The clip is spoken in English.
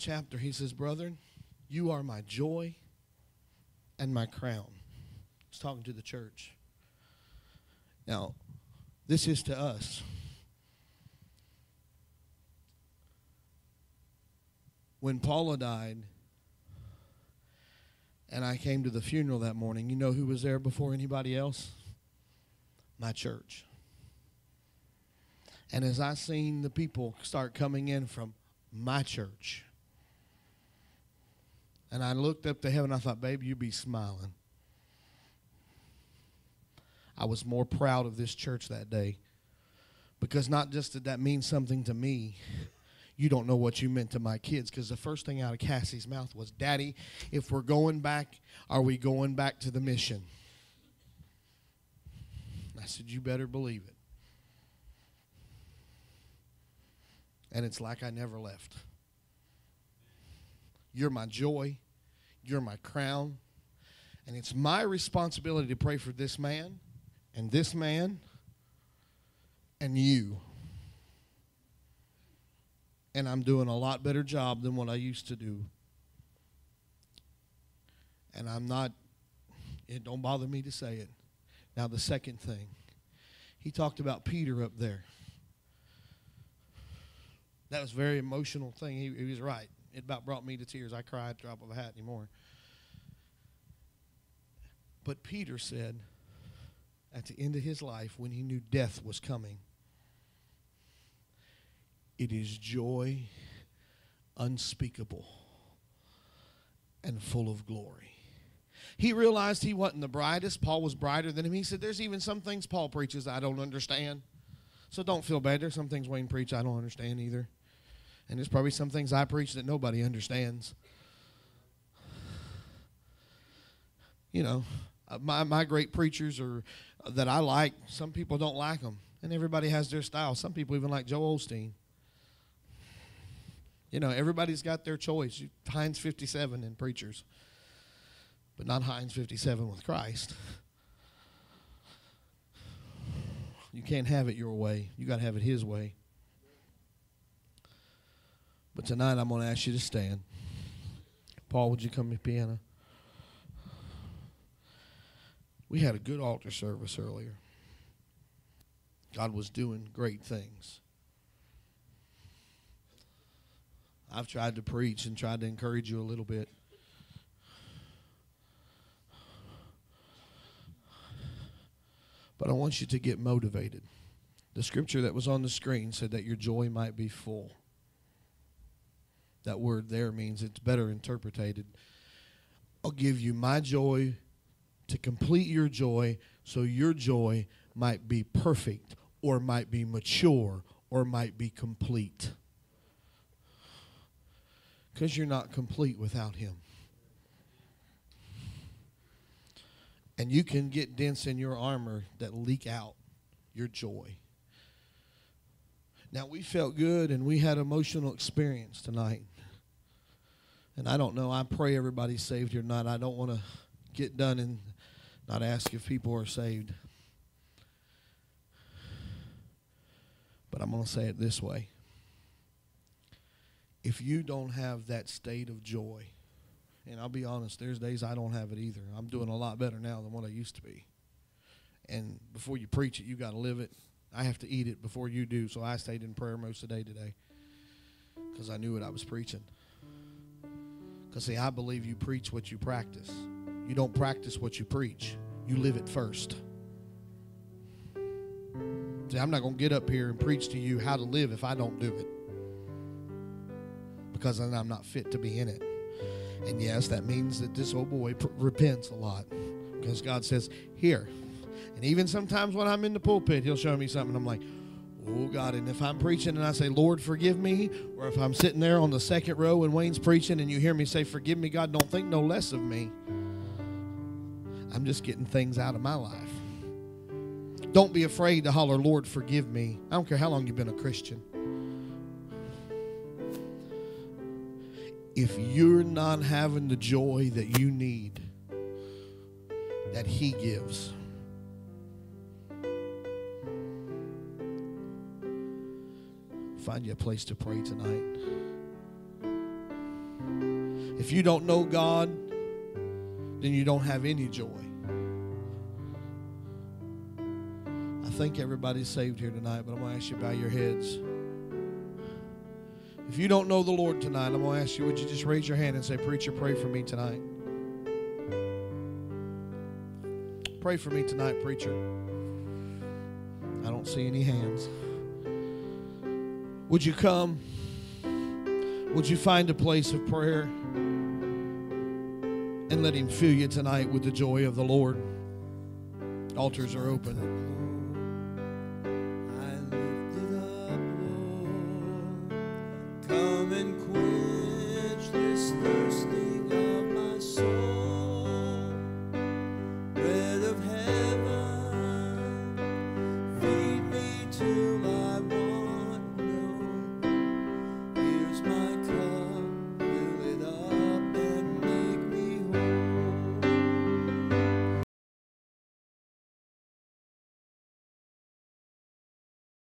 chapter, he says, brethren, you are my joy and my crown. He's talking to the church. Now, this is to us. When Paula died, and I came to the funeral that morning, you know who was there before anybody else? My church. And as I seen the people start coming in from my church, and I looked up to heaven, I thought, babe, you be smiling. I was more proud of this church that day, because not just did that mean something to me, you don't know what you meant to my kids, because the first thing out of Cassie's mouth was, Daddy, if we're going back, are we going back to the mission? I said, you better believe it. And it's like I never left. You're my joy. You're my crown. And it's my responsibility to pray for this man and you. And I'm doing a lot better job than what I used to do. And I'm not, it don't bother me to say it. Now the second thing, he talked about Peter up there. That was a very emotional thing. He was right. It about brought me to tears. I cried, drop of a hat anymore. But Peter said, at the end of his life, when he knew death was coming, it is joy unspeakable and full of glory. He realized he wasn't the brightest. Paul was brighter than him. He said, there's even some things Paul preaches I don't understand. So don't feel bad. There's some things Wayne preach I don't understand either. And there's probably some things I preach that nobody understands. You know, my great preachers are that I like, some people don't like them. And everybody has their style. Some people even like Joel Osteen. You know, everybody's got their choice. Heinz 57 in preachers, but not Heinz 57 with Christ. You can't have it your way. You got to have it his way. But tonight I'm going to ask you to stand. Paul, would you come to the piano? We had a good altar service earlier. God was doing great things. I've tried to preach and tried to encourage you a little bit. But I want you to get motivated. The scripture that was on the screen said that your joy might be full. That word there means it's better interpreted. I'll give you my joy to complete your joy, so your joy might be perfect or might be mature or might be complete. Because you're not complete without him. And you can get dents in your armor that leak out your joy. Now, we felt good and we had emotional experience tonight. And I don't know, I pray everybody's saved here tonight. I don't want to get done and not ask if people are saved. But I'm going to say it this way. If you don't have that state of joy, and I'll be honest, there's days I don't have it either. I'm doing a lot better now than what I used to be. And before you preach it, you got to live it. I have to eat it before you do, so I stayed in prayer most of the day today because I knew what I was preaching. Because, see, I believe you preach what you practice. You don't practice what you preach. You live it first. See, I'm not going to get up here and preach to you how to live if I don't do it. Because then I'm not fit to be in it. And yes, that means that this old boy repents a lot. Because God says, here. And even sometimes when I'm in the pulpit, he'll show me something. I'm like, oh, God. And if I'm preaching and I say, Lord, forgive me. Or if I'm sitting there on the second row and Wayne's preaching and you hear me say, forgive me, God, don't think no less of me. I'm just getting things out of my life. Don't be afraid to holler, Lord, forgive me. I don't care how long you've been a Christian. If you're not having the joy that you need, that he gives, find you a place to pray tonight. If you don't know God, then you don't have any joy. I think everybody's saved here tonight, but I'm going to ask you to bow your heads. If you don't know the Lord tonight, I'm going to ask you, would you just raise your hand and say, preacher, pray for me tonight. Pray for me tonight, preacher. I don't see any hands. Would you come? Would you find a place of prayer and let Him fill you tonight with the joy of the Lord? Altars are open.